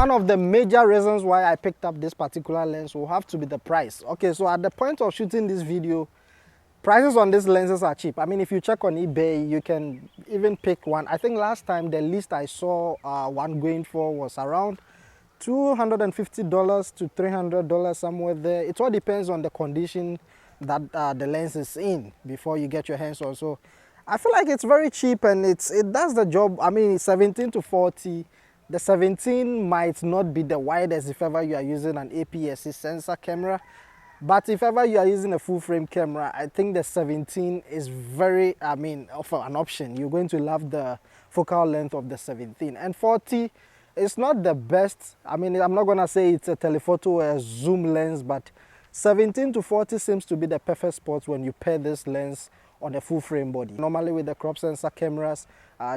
one of the major reasons why I picked up this particular lens will have to be the price. Okay, so at the point of shooting this video, prices on these lenses are cheap. I mean, if you check on eBay, you can even pick one. I think last time the least I saw one going for was around $250 to $300, somewhere there. It all depends on the condition that the lens is in before you get your hands on. So I feel like it's very cheap and it does the job. I mean, 17 to 40. The 17 might not be the widest if ever you are using an APS-C sensor camera, but if ever you are using a full frame camera, I think the 17 is very, I mean, for an option. You're going to love the focal length of the 17. And 40, it's not the best. I mean, I'm not gonna say it's a telephoto or a zoom lens, but 17 to 40 seems to be the perfect spot when you pair this lens on a full frame body. Normally with the crop sensor cameras,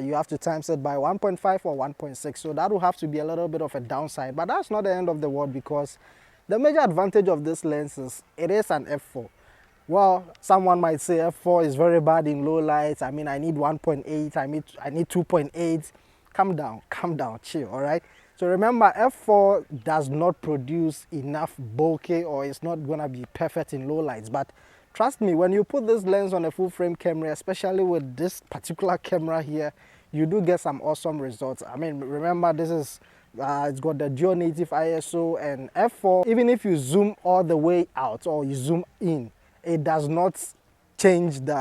you have to times it by 1.5 or 1.6, so that will have to be a little bit of a downside, but that's not the end of the world, because the major advantage of this lens is it is an f4. Well, someone might say f4 is very bad in low lights. I mean, I need 1.8, I need 2.8. Calm down, chill, all right? So remember, f4 does not produce enough bokeh, or it's not gonna be perfect in low lights, but trust me, when you put this lens on a full frame camera, especially with this particular camera here, you do get some awesome results. I mean, remember, this is it's got the dual native ISO and f4. Even if you zoom all the way out or you zoom in, it does not change the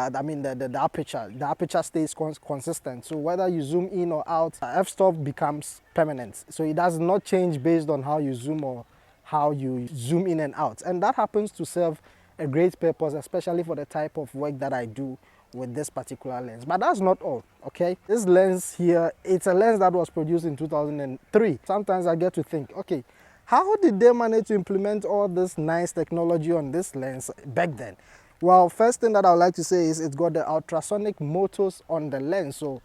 aperture. The aperture stays consistent. So whether you zoom in or out, f-stop becomes permanent. So it does not change based on how you zoom or how you zoom in and out. And that happens to serve a great purpose, especially for the type of work that I do with this particular lens. But that's not all, okay? This lens here, it's a lens that was produced in 2003. Sometimes I get to think, okay, how did they manage to implement all this nice technology on this lens back then? Well, first thing that I would like to say is it's got the ultrasonic motors on the lens. So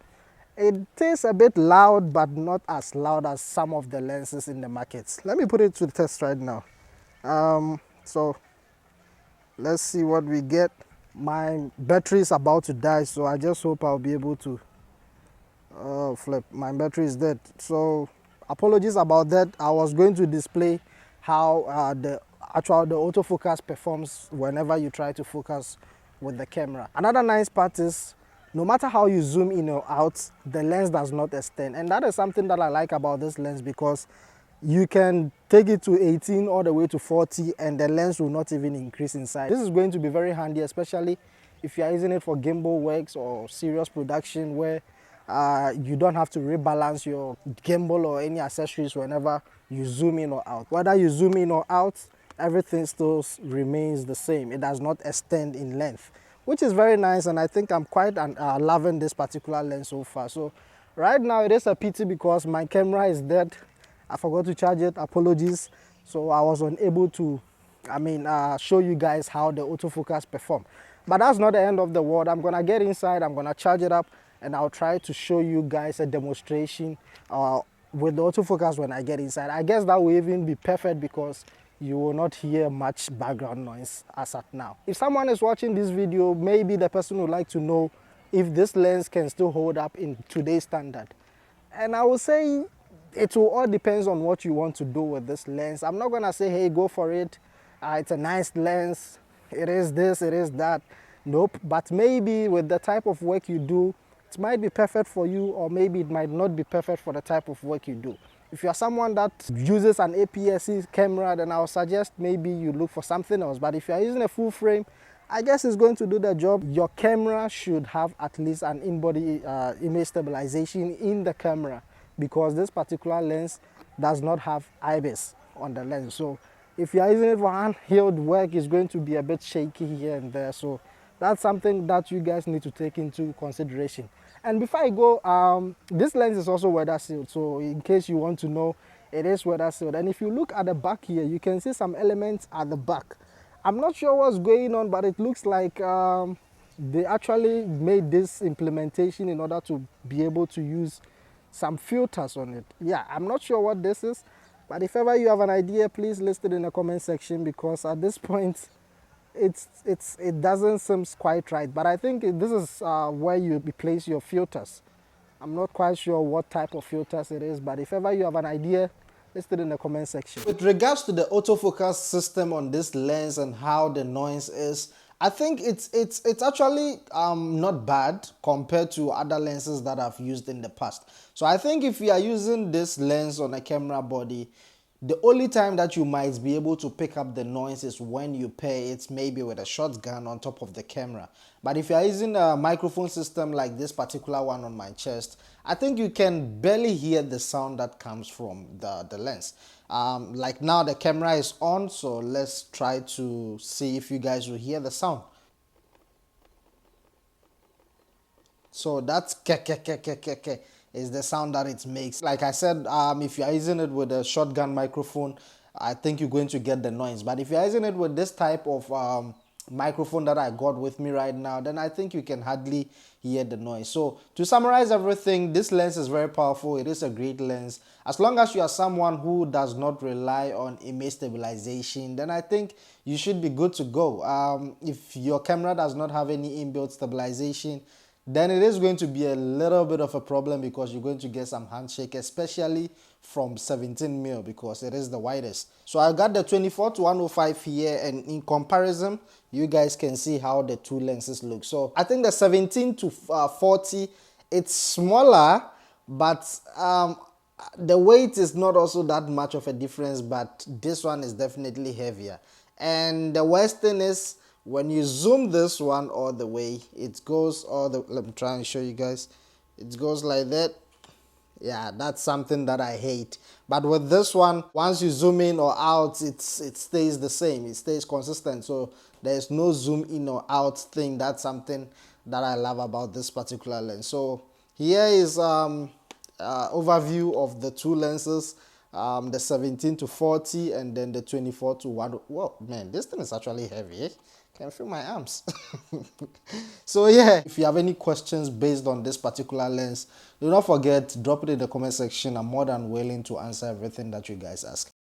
it is a bit loud, but not as loud as some of the lenses in the markets. Let me put it to the test right now. So let's see what we get. My battery is about to die, so I just hope I'll be able to flip. My battery is dead, so apologies about that. I was going to display how the autofocus performs whenever you try to focus with the camera. Another nice part is, no matter how you zoom in or out, the lens does not extend, and that is something that I like about this lens, because you can take it to 18 all the way to 40 and the lens will not even increase in size. This is going to be very handy, especially if you are using it for gimbal works or serious production where you don't have to rebalance your gimbal or any accessories whenever you zoom in or out. Whether you zoom in or out, everything still remains the same. It does not extend in length, which is very nice, and I think I'm quite loving this particular lens so far. So right now it is a pity because my camera is dead. I forgot to charge it, apologies. So I was unable to, show you guys how the autofocus perform. But that's not the end of the world. I'm gonna get inside, I'm gonna charge it up, and I'll try to show you guys a demonstration with the autofocus when I get inside. I guess that will even be perfect because you will not hear much background noise as at now. If someone is watching this video, maybe the person would like to know if this lens can still hold up in today's standard. And I will say, it will all depends on what you want to do with this lens. I'm not gonna say, hey, go for it. It's a nice lens. It is this, it is that. Nope. But maybe with the type of work you do, it might be perfect for you, or maybe it might not be perfect for the type of work you do. If you're someone that uses an APS-C camera, then I would suggest maybe you look for something else. But if you're using a full frame, I guess it's going to do the job. Your camera should have at least an in-body image stabilization in the camera, because this particular lens does not have IBIS on the lens. So if you are using it for handheld work, it's going to be a bit shaky here and there. So that's something that you guys need to take into consideration. And before I go, this lens is also weather sealed. So in case you want to know, it is weather sealed. And if you look at the back here, you can see some elements at the back. I'm not sure what's going on, but it looks like they actually made this implementation in order to be able to use some filters on it. Yeah, I'm not sure what this is, but if ever you have an idea, please list it in the comment section, because at this point it doesn't seem quite right. But I think this is where you place your filters. I'm not quite sure what type of filters it is, but if ever you have an idea, Listed in the comment section. With regards to the autofocus system on this lens and how the noise is, I think it's actually not bad compared to other lenses that I've used in the past. So I think if you are using this lens on a camera body, the only time that you might be able to pick up the noise is when you pair it maybe with a shotgun on top of the camera. But if you are using a microphone system like this particular one on my chest, I think you can barely hear the sound that comes from the lens. Like now the camera is on, so let's try to see if you guys will hear the sound. So that's ke ke ke ke ke ke is the sound that it makes. Like I said, if you are using it with a shotgun microphone, I think you're going to get the noise. But if you're using it with this type of microphone that I got with me right now, then I think you can hardly hear the noise. So to summarize everything, this lens is very powerful. It is a great lens. As long as you are someone who does not rely on image stabilization, then I think you should be good to go. If your camera does not have any inbuilt stabilization, then it is going to be a little bit of a problem because you're going to get some handshake, especially from 17mm because it is the widest. So I got the 24-105 here, and in comparison, you guys can see how the two lenses look. So I think the 17-40, it's smaller, but the weight is not also that much of a difference, but this one is definitely heavier. And the worst thing is, when you zoom this one all the way, it goes all the, let me try and show you guys, it goes like that. Yeah, that's something that I hate. But with this one, once you zoom in or out, it stays the same, it stays consistent, so there's no zoom in or out thing. That's something that I love about this particular lens. So here is overview of the two lenses, the 17-40 and then the 24-1. Whoa, man, this thing is actually heavy, eh? Can feel my arms. So yeah, if you have any questions based on this particular lens, do not forget, drop it in the comment section. I'm more than willing to answer everything that you guys ask.